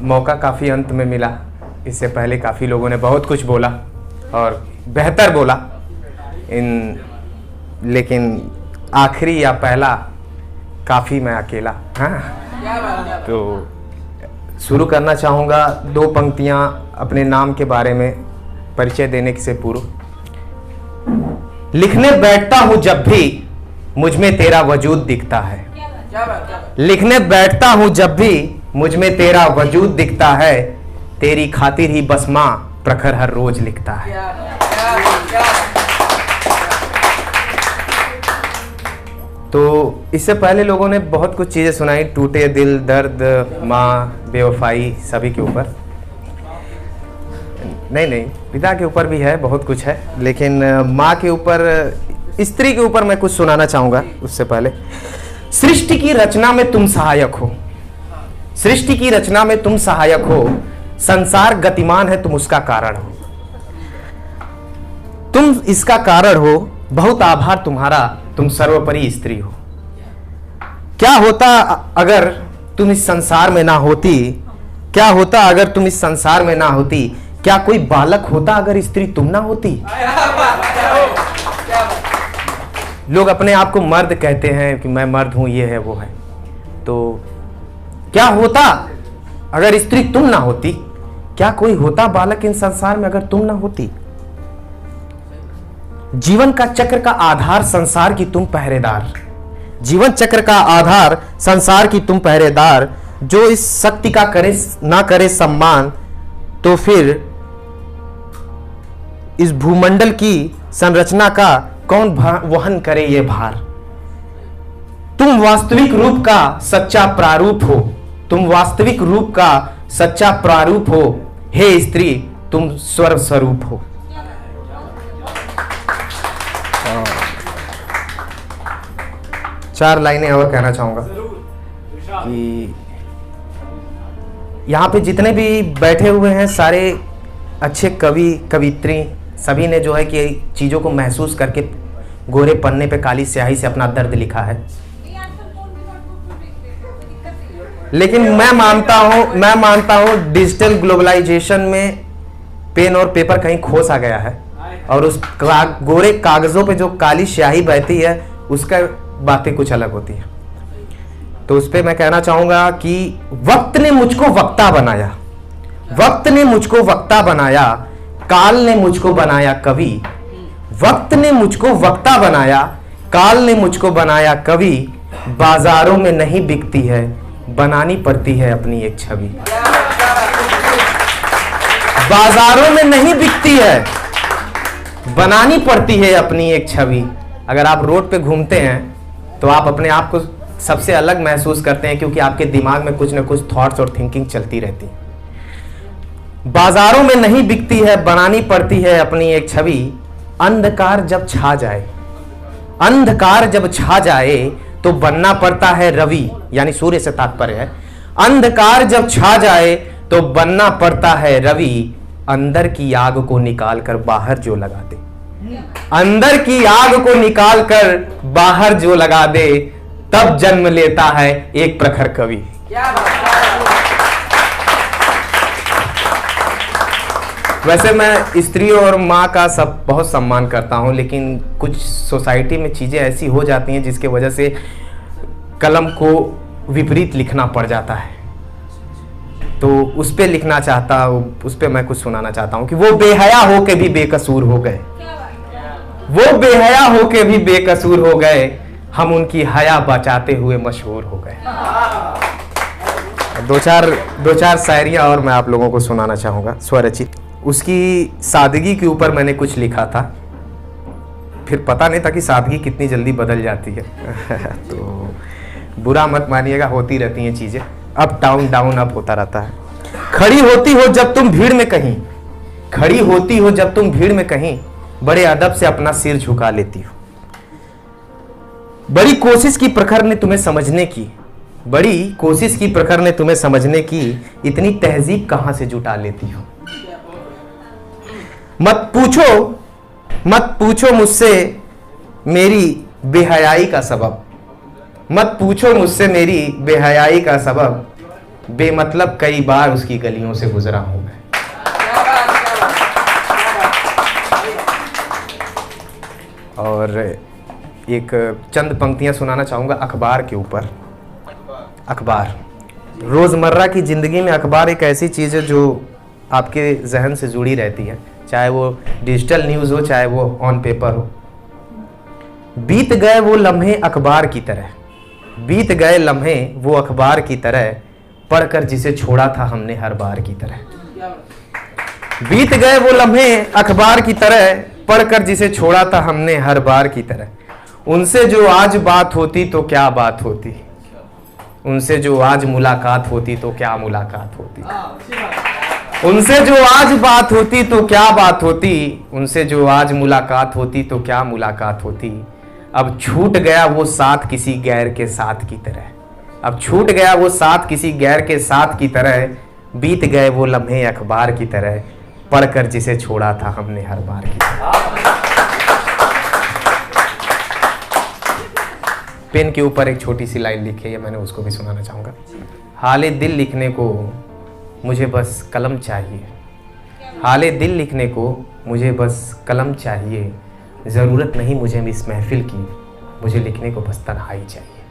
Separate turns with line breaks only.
मौका काफ़ी अंत में मिला। इससे पहले काफ़ी लोगों ने बहुत कुछ बोला और बेहतर बोला, लेकिन आखिरी या पहला काफ़ी मैं अकेला। हाँ, तो शुरू करना चाहूँगा 2 पंक्तियाँ अपने नाम के बारे में परिचय देने से पूर्व। लिखने बैठता हूँ जब भी मुझ में तेरा वजूद दिखता है। लिखने बैठता हूँ जब भी मुझ में तेरा वजूद दिखता है, तेरी खातिर ही बस माँ प्रखर हर रोज लिखता है। तो इससे पहले लोगों ने बहुत कुछ चीज़ें सुनाई, टूटे दिल, दर्द, माँ, बेवफाई, सभी के ऊपर। नहीं, पिता के ऊपर भी है, बहुत कुछ है, लेकिन माँ के ऊपर, स्त्री के ऊपर मैं कुछ सुनाना चाहूँगा। उससे पहले, सृष्टि की रचना में तुम सहायक हो, सृष्टि की रचना में तुम सहायक हो, संसार गतिमान है तुम उसका कारण हो, तुम इसका कारण हो, बहुत आभार तुम्हारा, तुम सर्वोपरि स्त्री हो। क्या होता अगर तुम इस संसार में ना होती, क्या होता अगर तुम इस संसार में ना होती, क्या कोई बालक होता अगर स्त्री तुम ना होती। लोग अपने आप को मर्द कहते हैं कि मैं मर्द हूं, ये है वो है, तो क्या होता अगर स्त्री तुम ना होती, क्या कोई होता बालक इन संसार में अगर तुम ना होती। जीवन का चक्र का आधार संसार की तुम पहरेदार, जीवन चक्र का आधार संसार की तुम पहरेदार, जो इस शक्ति का करे ना करे सम्मान, तो फिर इस भूमंडल की संरचना का कौन वहन करे ये भार। तुम वास्तविक रूप का सच्चा प्रारूप हो, तुम वास्तविक रूप का सच्चा प्रारूप हो, हे स्त्री तुम स्वर स्वरूप हो। चार लाइनें और कहना चाहूंगा कि यहाँ पे जितने भी बैठे हुए हैं सारे अच्छे कवि कवित्री, सभी ने जो है कि चीज़ों को महसूस करके गोरे पन्ने पे काली स्याही से अपना दर्द लिखा है। लेकिन मैं मानता हूँ डिजिटल ग्लोबलाइजेशन में पेन और पेपर कहीं खो सा गया है, और उस गोरे कागजों पे जो काली स्याही बहती है उसका बातें कुछ अलग होती है। तो उस पर मैं कहना चाहूंगा कि वक्त ने मुझको वक्ता बनाया, वक्त ने मुझको वक्ता बनाया, काल ने मुझको बनाया कवि। वक्त ने मुझको वक्ता बनाया, काल ने मुझको बनाया कवि। बाजारों में नहीं बिकती है, बनानी पड़ती है अपनी एक छवि। बाजारों में नहीं बिकती है, बनानी पड़ती है अपनी एक छवि। अगर आप रोड पे घूमते हैं तो आप अपने आप को सबसे अलग महसूस करते हैं, क्योंकि आपके दिमाग में कुछ ना कुछ थॉट्स और थिंकिंग चलती रहती है। बाजारों में नहीं बिकती है, बनानी पड़ती है अपनी एक छवि। अंधकार जब छा जाए, अंधकार जब छा जाए तो बनना पड़ता है रवि, यानी सूर्य से तात्पर्य है। अंधकार जब छा जाए तो बनना पड़ता है रवि। अंदर की आग को निकाल कर बाहर जो लगा दे, अंदर की आग को निकाल कर बाहर जो लगा दे, तब जन्म लेता है एक प्रखर कवि। वैसे मैं स्त्री और माँ का सब बहुत सम्मान करता हूँ, लेकिन कुछ सोसाइटी में चीज़ें ऐसी हो जाती हैं जिसके वजह से कलम को विपरीत लिखना पड़ जाता है। तो उस पर लिखना चाहता हूँ, उस पर मैं कुछ सुनाना चाहता हूँ कि वो बेहया हो के भी बेकसूर हो गए, वो बेहया हो के भी बेकसूर हो गए, हम उनकी हया बचाते हुए मशहूर हो गए। दो चार शायरियाँ और मैं आप लोगों को सुनाना चाहूँगा, स्वरचित। उसकी सादगी के ऊपर मैंने कुछ लिखा था, फिर पता नहीं था कि सादगी कितनी जल्दी बदल जाती है। तो बुरा मत मानिएगा, होती रहती हैं चीज़ें, अप डाउन डाउन अप होता रहता है। खड़ी होती हो जब तुम भीड़ में कहीं, खड़ी होती हो जब तुम भीड़ में कहीं, बड़े अदब से अपना सिर झुका लेती हो। बड़ी कोशिश की प्रखर ने तुम्हें समझने की, बड़ी कोशिश की प्रखर ने तुम्हें समझने की, इतनी तहजीब कहां से जुटा लेती हो। मत पूछो मुझसे मेरी बेहयाई का सबब, मत पूछो मुझसे मेरी बेहयाई का सबब। बेमतलब कई बार उसकी गलियों से गुजरा हूं मैं। और एक चंद पंक्तियां सुनाना चाहूंगा अखबार के ऊपर। अखबार, रोज़मर्रा की ज़िंदगी में अखबार एक ऐसी चीज़ है जो आपके जहन से जुड़ी रहती है, चाहे वो डिजिटल न्यूज़ हो चाहे वो ऑन पेपर हो। बीत गए वो लम्हे अखबार की तरह, बीत गए लम्हे वो अखबार की तरह, पढ़कर जिसे छोड़ा था हमने हर बार की तरह। बीत गए वो लम्हे अखबार की तरह, पढ़कर जिसे छोड़ा था हमने हर बार की तरह। उनसे जो आज बात होती तो क्या बात होती, उनसे जो आज मुलाकात होती तो क्या मुलाकात होती, उनसे जो आज बात होती तो क्या बात होती, उनसे जो आज मुलाकात होती तो क्या मुलाकात होती। अब छूट गया वो साथ किसी गैर के साथ की तरह, अब छूट गया वो साथ किसी गैर के साथ की तरह, बीत गए वो लम्हे अखबार की तरह, पढ़कर जिसे छोड़ा था हमने हर बार की तरह। पेन के ऊपर एक छोटी सी लाइन लिखी है, मैंने उसको भी सुनाना चाहूँगा। हाले दिल लिखने को मुझे बस कलम चाहिए, हाले दिल लिखने को मुझे बस कलम चाहिए, ज़रूरत नहीं मुझे इस महफिल की, मुझे लिखने को बस तन्हाई चाहिए।